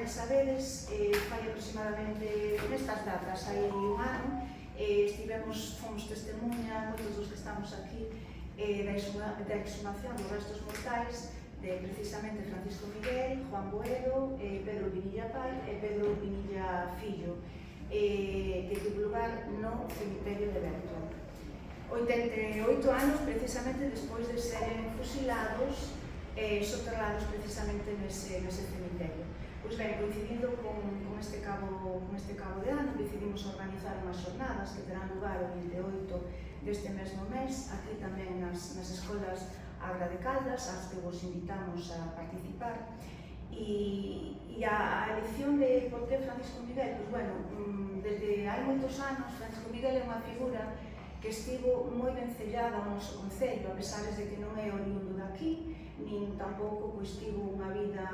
tamén sabedes, fai aproximadamente nestas datas, hai un ano, fomos testemunha, moitos dos que estamos aquí, da exhumación dos restos mortais de precisamente Francisco Miguel, Juan Boedo, Pedro Pinilla pai e Pedro Pinilla fillo, que tuvo lugar no cemiterio de Berto. 88 anos precisamente despois de serem fusilados e soterrados precisamente nese cemiterio. Pois ben, coincidindo con este cabo de ano, decidimos organizar unhas xornadas que terán lugar o 28 deste mesmo mes, aquí tamén nas escolas Agra de Caldas, ás que vos invitamos a participar. E a elección de por que Francisco Miguel, pois bueno, desde hai moitos anos, Francisco Miguel é unha figura que estivo moi vencellada ao noso concello, a pesar de que non é oriundo daqui, nin tampouco tivo unha vida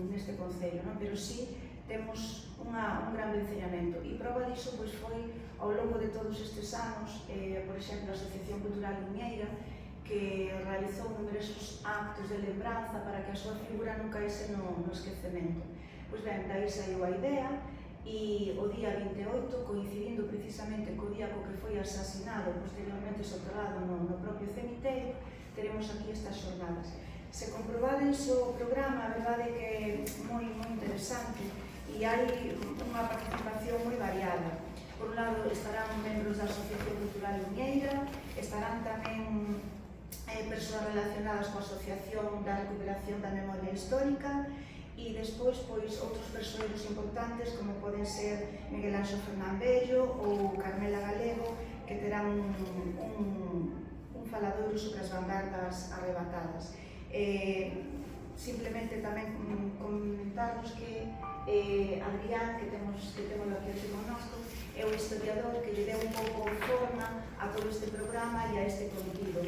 neste concello, pero sí temos un gran vencellamento. E prova diso foi ao longo de todos estes anos, por exemplo, a Asociación Cultural Luñeira, que realizou numerosos actos de lembranza para que a súa figura non caese no esquecemento. Pois ben, daí saiu a idea, e o día 28, coincidindo precisamente co día co que foi asasinado e posteriormente soterrado no propio cemiterio, teremos aquí estas xornadas. Se comprobades o programa, a verdade é que é moi interesante e hai unha participación moi variada. Por un lado estarán membros da Asociación Cultural Luñeira, estarán tamén persoas relacionadas coa Asociación da Recuperación da Memoria Histórica e despois outros persoeiros importantes como poden ser Miguel Anxo Fernambello ou Carmela Galego, que terán un faladoiro sobre as vanguardas arrebatadas. Simplemente tamén comentarnos que Adrián, que temos aquí aquí connosco, é o historiador que lle deu un pouco forma a todo este programa e a este contido,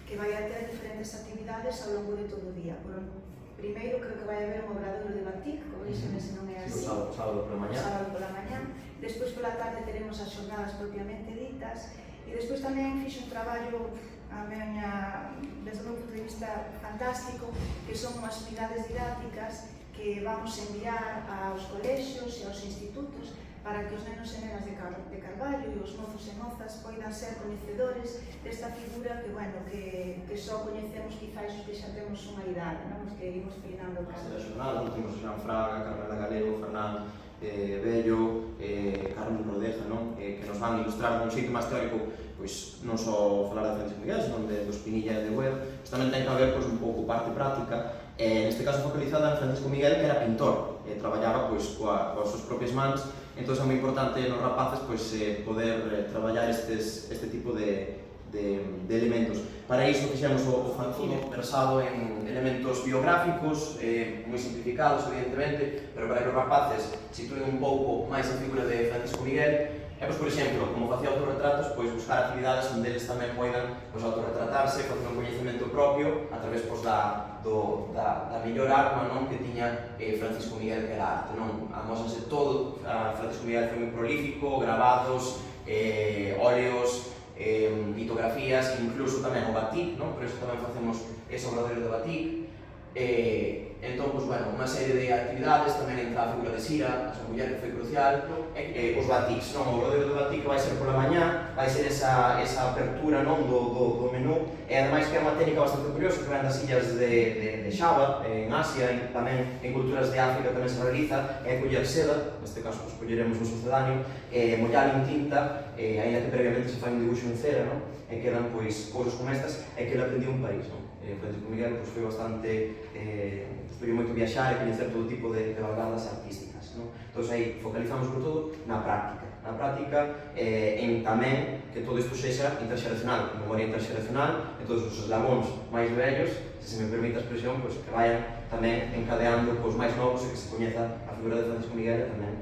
que vai a ter diferentes actividades ao longo de todo o día. Primeiro, creo que vai haber un obradoiro de batik, corríxeme se non é así. Sábado pola mañá. Sábado pola mañá. Despois pola tarde teremos as xornadas propiamente ditas. E despois tamén fixo un traballo, desde o meu punto de vista, fantástico, que son unhas unidades didácticas que vamos enviar aos colexios e aos institutos para que os nenos e nenas de Carballo e os mozos e mozas poidan ser coñecedores desta figura que só coñecemos quizás os que xa temos unha idade, os que imos peinando o carro. Esta xornada, temos Xan Fraga, Carmela Galego, Fernán Bello, Carmen Rodeja, que nos van ilustrar dun xeito máis teórico non só falar de Francisco Miguel, senón dos Pinilla e de Boedo, tamén ten que haber un pouco parte práctica, neste caso focalizada en Francisco Miguel, que era pintor, traballaba coas súas propias mans. Entón é moi importante nos rapaces poder traballar este tipo de elementos. Para iso fixemos o fanzine versado en elementos biográficos, moi simplificados, evidentemente, pero para que os rapaces situen un pouco máis a figura de Francisco Miguel. Por exemplo, como facía autorretratos, buscar actividades onde eles tamén poidan autorretratarse, facer un coñecemento propio a través da mellor arma que tiña Francisco Miguel, que era arte. Amósanse todo, Francisco Miguel foi moi prolífico, grabados, óleos, litografías, incluso tamén o batik, por iso tamén facemos ese obradoiro de batik. Entón, unha serie de actividades, tamén entra a figura de Sira, a súa muller que foi crucial, os batiks, o obradoiro do batik vai ser pola mañá, vai ser esa apertura do menú, e ademais que é unha técnica bastante curiosa que ven das illas de Xava, en Asia, e tamén en culturas de África tamén se realiza, é coller seda, neste caso colleremos un sucedáneo, mollar en tinta, ainda que previamente se fai un dibuixo en cera, e quedan cousas como estas, e que ele aprendiu en París. Francisco Miguel foi bastante, estudiou moito viaxar e coñecer todo tipo de vanguardas artísticas. Entón aí focalizamos por todo na práctica, en tamén que todo isto sexa interxeracional, memoria interxeracional, e todos os eslabóns máis vellos, se me permite a expresión, que vayan tamén encadeando os máis novos e que se coñeza a figura de Francisco Miguel e tamén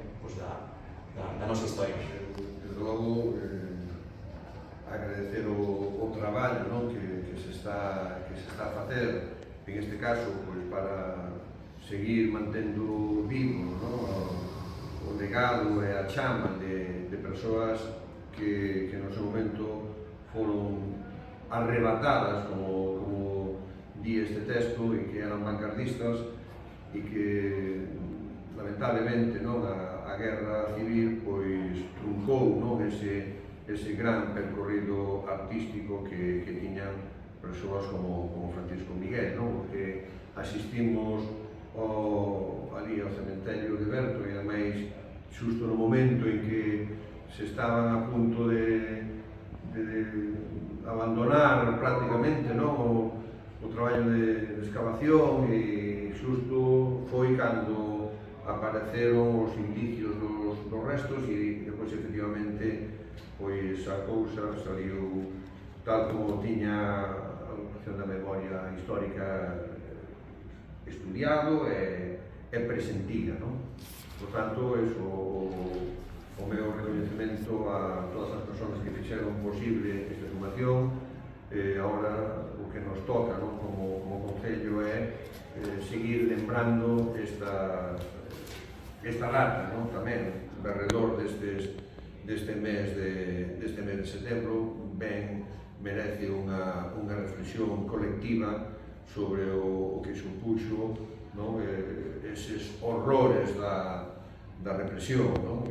da nosa historia. Desde logo, agradecer o traballo que se está a facer, en este caso, para seguir mantendo vivo o legado e a chama de persoas que no seu momento foron arrebatadas, como di este texto, e que eran vanguardistas e que lamentablemente lamentablemente non a guerra civil pois truncou non ese gran percorrido artístico que tiñan persoas como Francisco Miguel, non? Porque asistimos ali ao cementerio de Berto e ademais xusto no momento en que se estaban a punto de abandonar prácticamente non? O traballo de excavación e xusto foi cando apareceron os indicios dos restos e depois efectivamente pois a cousa saliu tal como tiña a Agrupación da Memoria Histórica estudiado e presentida, non? Por tanto, o meu reconhecemento a todas as persoas que fixeron posible esta exhumación. Agora o que nos toca, non? Como Concello é seguir lembrando esta data, non? Tamén alrededor deste mes de setembro ben merece unha reflexión colectiva sobre o que supuxo, non? Eses horrores da represión, non?